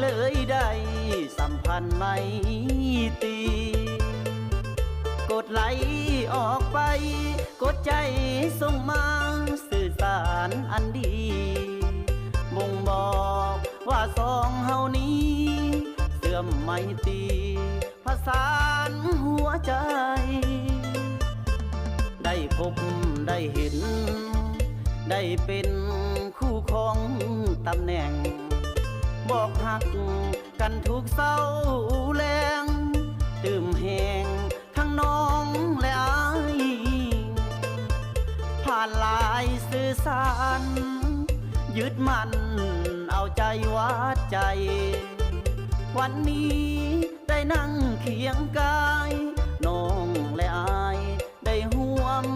เลยได้สัมพันธ์ไม่ตีกดไหลออกไปกดใจส่งมาสื่อสารอันดีบ่งบอกว่าสองเฮานี้เสื่อมไม่ตีผสานหัวใจได้พบได้เห็นได้เป็นคู่ของตำแหน่งบอกหักกันทุกเศร้าแรงตื่มแหงทั้งน้องและอายผ่านลายสื่อสารยึดมันเอาใจวัดใจวันนี้ได้นั่งเคียงกายน้องและอายได้ห่วม